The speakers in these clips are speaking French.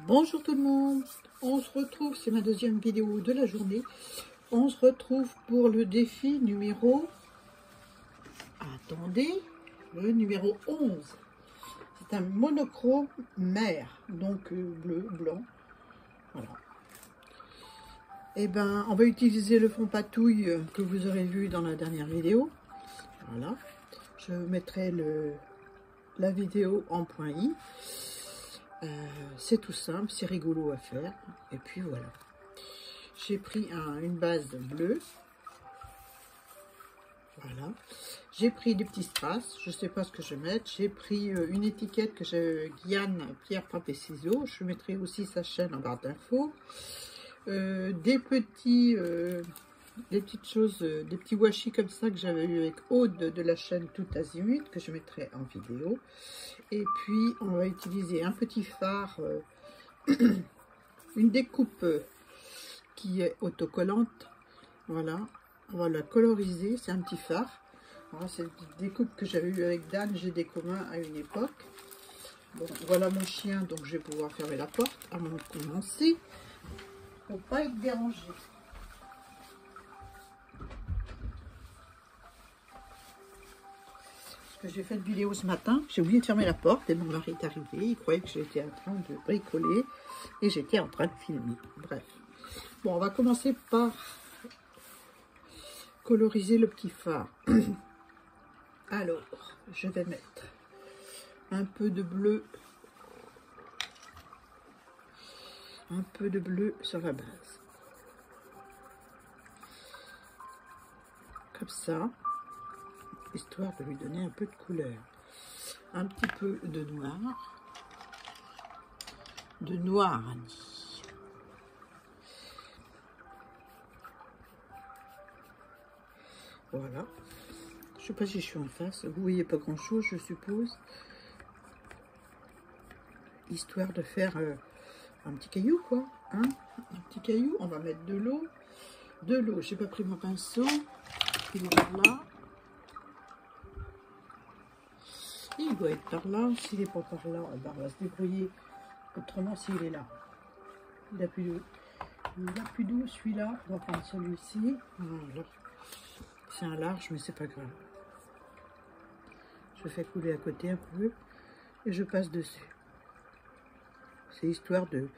Bonjour tout le monde, on se retrouve, c'est ma deuxième vidéo de la journée. On se retrouve pour le défi numéro, attendez, le numéro 11. C'est un monochrome mer, donc bleu, blanc, voilà. Et ben, on va utiliser le fond patouille que vous aurez vu dans la dernière vidéo. Voilà, je mettrai la vidéo en point i. C'est tout simple, c'est rigolo à faire. Et puis voilà. J'ai pris une base bleue. Voilà. J'ai pris des petits strass. Je ne sais pas ce que je vais mettre. J'ai pris une étiquette que j'ai Guyane, pierre, papier, ciseaux. Je mettrai aussi sa chaîne en barre d'infos. Des petites choses, des petits washi comme ça que j'avais eu avec Aude de la chaîne Tout Azimut, que je mettrai en vidéo. Et puis on va utiliser un petit phare, une découpe qui est autocollante. Voilà, on va la coloriser, c'est un petit phare. Voilà, c'est une petite découpe que j'avais eu avec Dan, j'ai des communs à une époque. Bon, voilà mon chien, donc je vais pouvoir fermer la porte avant de commencer pour pas être dérangé. J'ai fait une vidéo ce matin, j'ai oublié de fermer la porte et mon mari est arrivé, il croyait que j'étais en train de bricoler et j'étais en train de filmer. Bref, bon, on va commencer par coloriser le petit phare. Alors, je vais mettre un peu de bleu sur la base, comme ça, histoire de lui donner un peu de couleur. Un petit peu de noir Annie. Voilà. Je sais pas si je suis en face. Vous voyez pas grand chose, je suppose. Histoire de faire un petit caillou, quoi. Hein, un petit caillou. On va mettre de l'eau. De l'eau. J'ai pas pris mon pinceau. Il est par là. Il doit être par là. S'il n'est pas par là, ben on va se débrouiller autrement s'il est là. Il n'a plus d'eau. Il n'a plus d'eau, celui-là. On va prendre celui-ci. Voilà. C'est un large, mais c'est pas grave. Je fais couler à côté un peu et je passe dessus. C'est histoire de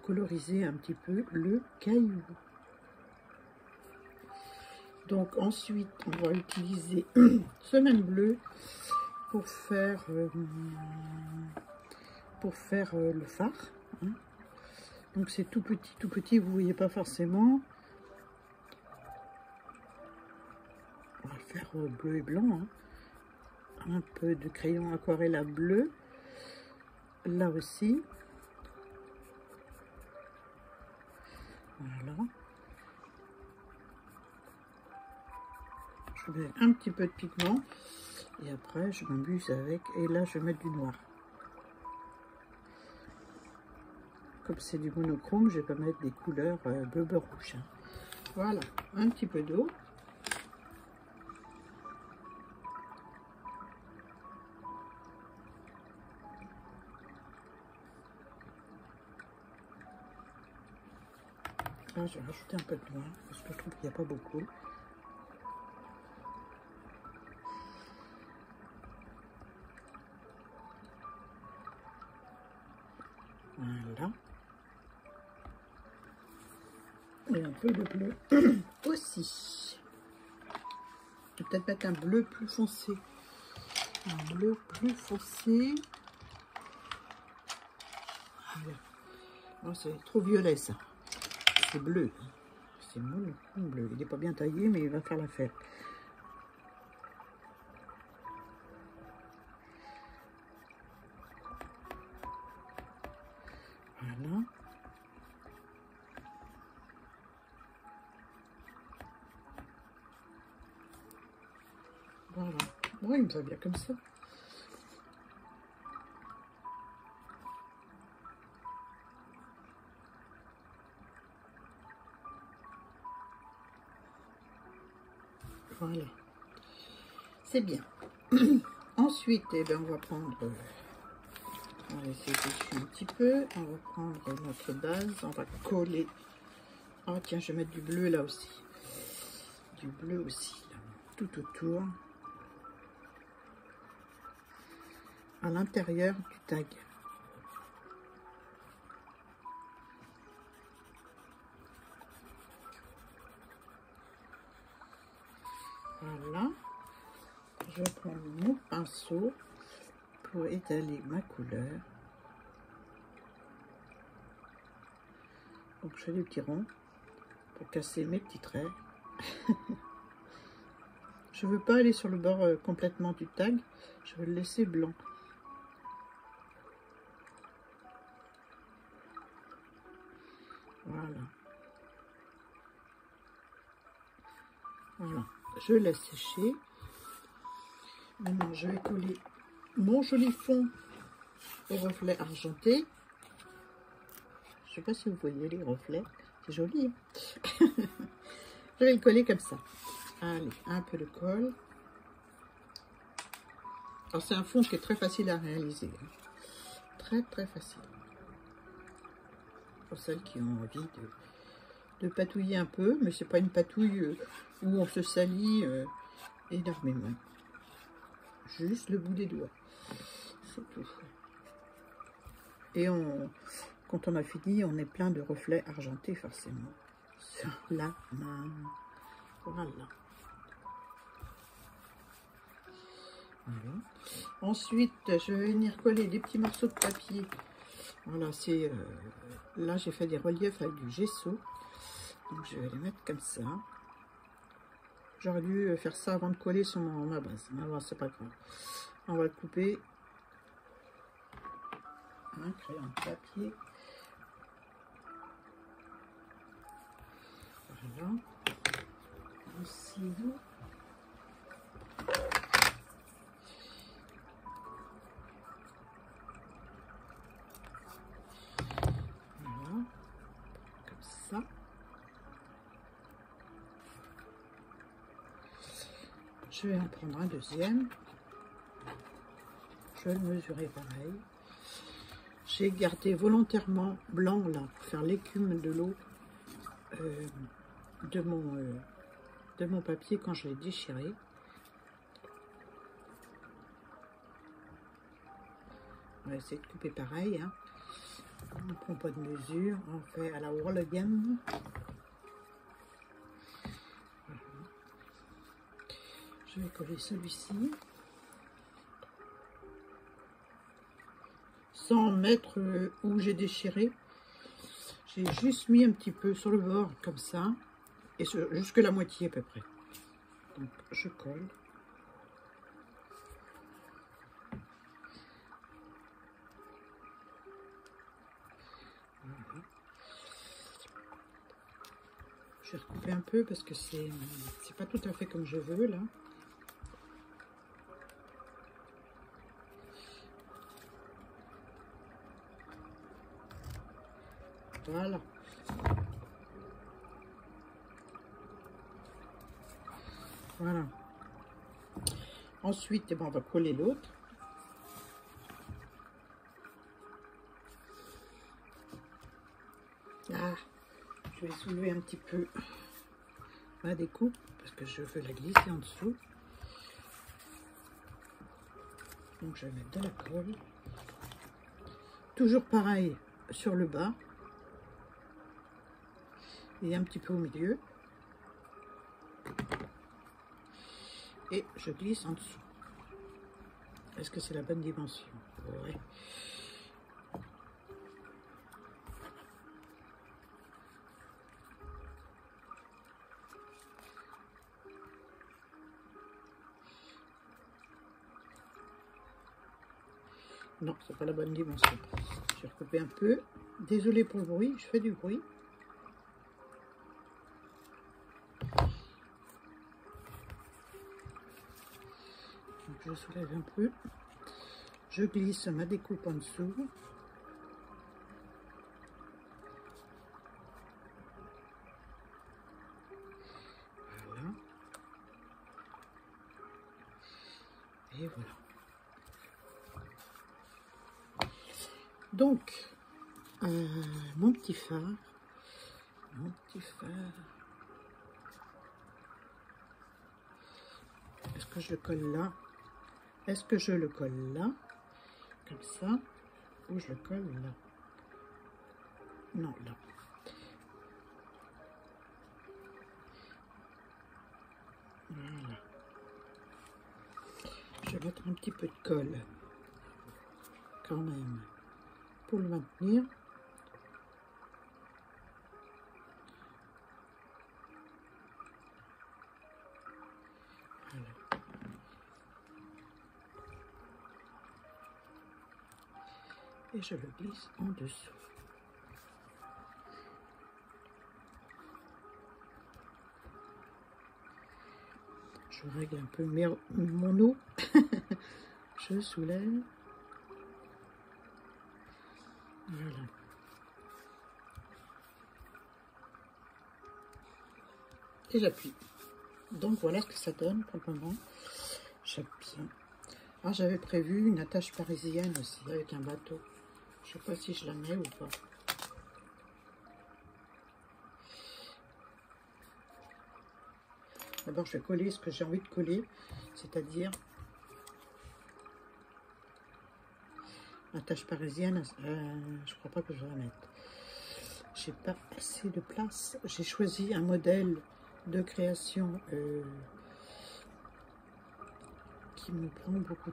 coloriser un petit peu le caillou. Donc ensuite, on va utiliser ce même bleu pour faire le phare. Hein. Donc c'est tout petit, vous voyez pas forcément. On va le faire bleu et blanc. Hein. Un peu de crayon aquarelle à bleu. Là aussi. Voilà. Je mets un petit peu de pigment. Et après, je m'amuse avec. Et là, je vais mettre du noir. Comme c'est du monochrome, je vais pas mettre des couleurs bleu rouge. Hein. Voilà. Un petit peu d'eau. Là, je vais rajouter un peu de noir parce que je trouve qu'il n'y a pas beaucoup. Voilà. Et un peu de bleu aussi. Je vais peut-être mettre un bleu plus foncé. Un bleu plus foncé. Voilà. Oh, c'est trop violet ça. C'est bleu. C'est monochrome bleu. Il n'est pas bien taillé, mais il va faire l'affaire. Voilà. Voilà. Ouais, il me va bien comme ça. Voilà. C'est bien. Ensuite, eh ben, on va prendre On va essayer dessus un petit peu. On va prendre notre base. On va coller. Oh tiens, je vais mettre du bleu là aussi. Du bleu aussi, là, tout autour. À l'intérieur du tag. Voilà. Je prends mon pinceau pour étaler ma couleur. Donc je fais des petits ronds pour casser mes petits traits. Je veux pas aller sur le bord complètement du tag, je veux le laisser blanc. Voilà. Voilà. Je laisse sécher. Maintenant, je vais coller mon joli fond au reflet argenté. Je sais pas si vous voyez les reflets, c'est joli. Hein. Je vais le coller comme ça. Allez, un peu de colle. Alors c'est un fond qui est très facile à réaliser. Hein. Très très facile. Pour celles qui ont envie de patouiller un peu, mais c'est pas une patouille où on se salit énormément. Juste le bout des doigts. C'est tout. Et quand on a fini, on est plein de reflets argentés forcément sur la main. Voilà. Voilà. Ensuite, je vais venir coller des petits morceaux de papier. Voilà, c'est là j'ai fait des reliefs avec du gesso. Donc je vais les mettre comme ça. J'aurais dû faire ça avant de coller sur ma base. Mais bon, c'est pas grave. On va le couper. Un crayon de papier. Voilà. Un ciseau. Voilà. Comme ça. Je vais en prendre un deuxième. Je vais le mesurer pareil. J'ai gardé volontairement blanc là pour faire l'écume de l'eau de mon papier quand je l'ai déchiré. On va essayer de couper pareil. Hein. On ne prend pas de mesure, on fait à la wall again. Voilà. Je vais coller celui-ci. Sans mettre où j'ai déchiré. J'ai juste mis un petit peu sur le bord comme ça. Et jusque la moitié à peu près. Donc je colle. Voilà. Je vais recouper un peu parce que c'est pas tout à fait comme je veux là. Voilà. Voilà. Ensuite, eh ben, on va coller l'autre. Ah, je vais soulever un petit peu ma découpe parce que je veux la glisser en dessous. Donc je vais mettre de la colle. Toujours pareil sur le bas. Et un petit peu au milieu. Et je glisse en dessous. Est-ce que c'est la bonne dimension? Ouais. Non, c'est pas la bonne dimension. Je vais recouper un peu. Désolée pour le bruit, je fais du bruit. Donc je soulève un peu. Je glisse ma découpe en dessous. Voilà. Et voilà. Donc, mon petit phare. Mon petit phare. Est-ce que je le colle là? Est-ce que je le colle là? Comme ça. Ou je le colle là? Non, là. Voilà. Je vais mettre un petit peu de colle. Quand même. Pour le maintenir. Voilà. Et je le glisse en dessous. Je règle un peu mon eau. Je soulève. Voilà. Et j'appuie. Donc voilà ce que ça donne pour le moment. J'aime bien. Ah, j'avais prévu une attache parisienne aussi avec un bateau. Je sais pas si je la mets ou pas. D'abord, je vais coller ce que j'ai envie de coller, c'est-à-dire l'attache parisienne. Je crois pas que je vais la mettre. J'ai pas assez de place. J'ai choisi un modèle de création qui me prend beaucoup,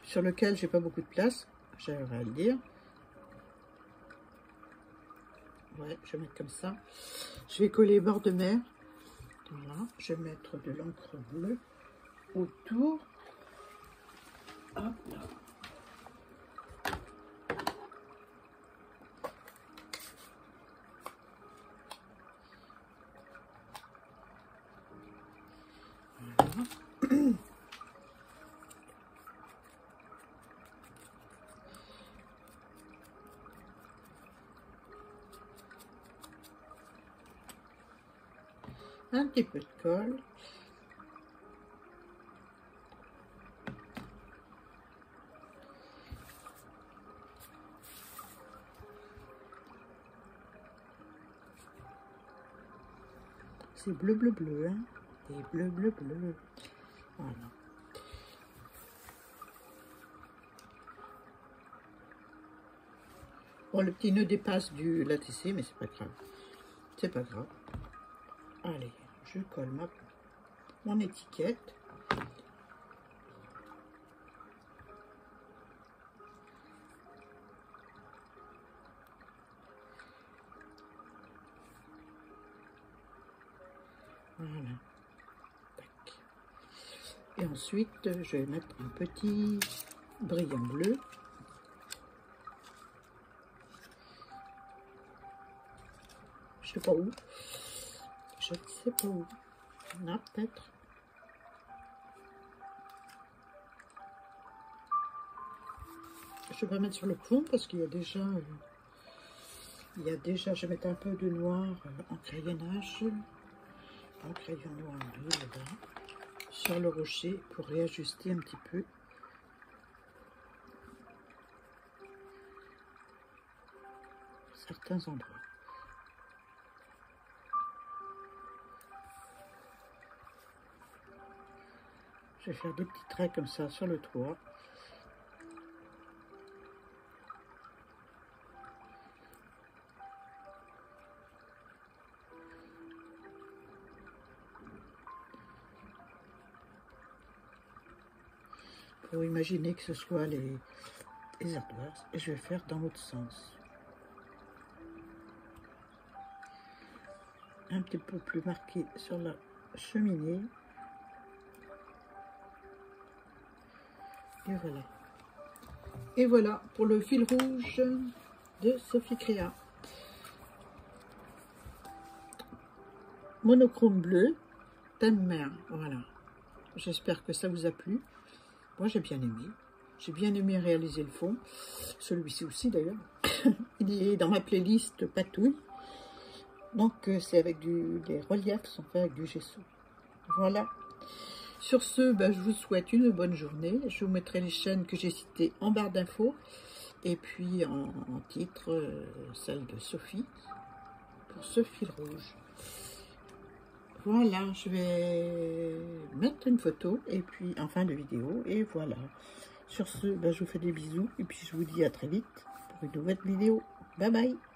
sur lequel j'ai pas beaucoup de place. J'aimerais le dire. Ouais, je vais mettre comme ça. Je vais coller bord de mer. Voilà, je vais mettre de l'encre bleue autour. Hop là. Voilà. Un petit peu de colle. C'est bleu, bleu, bleu, hein. Et bleu, bleu, bleu. Voilà. Bon, le petit nœud dépasse la tissée, mais c'est pas grave. C'est pas grave. Allez, je colle mon étiquette. Voilà. Tac. Et ensuite, je vais mettre un petit brillant bleu. Je sais pas où. Je ne sais pas où. Là, peut-être. Je vais pas mettre sur le fond parce qu'il y a déjà... je vais mettre un peu de noir en crayonnage. En crayon noir, là, sur le rocher pour réajuster un petit peu. Certains endroits. Je vais faire des petits traits comme ça sur le toit. Pour imaginer que ce soit les ardoises. Et je vais faire dans l'autre sens. Un petit peu plus marqué sur la cheminée. Et voilà. Et voilà pour le fil rouge de Sophie Créa. Monochrome bleu, thème mer. Voilà. J'espère que ça vous a plu. Moi, j'ai bien aimé. J'ai bien aimé réaliser le fond. Celui-ci aussi, d'ailleurs. Il est dans ma playlist Patouille. Donc, c'est avec les reliefs sont faits avec du gesso. Voilà. Sur ce, ben, je vous souhaite une bonne journée. Je vous mettrai les chaînes que j'ai citées en barre d'infos. Et puis en titre, celle de Sophie, pour ce fil rouge. Voilà, je vais mettre une photo, et puis en fin de vidéo, et voilà. Sur ce, ben, je vous fais des bisous, et puis je vous dis à très vite pour une nouvelle vidéo. Bye bye!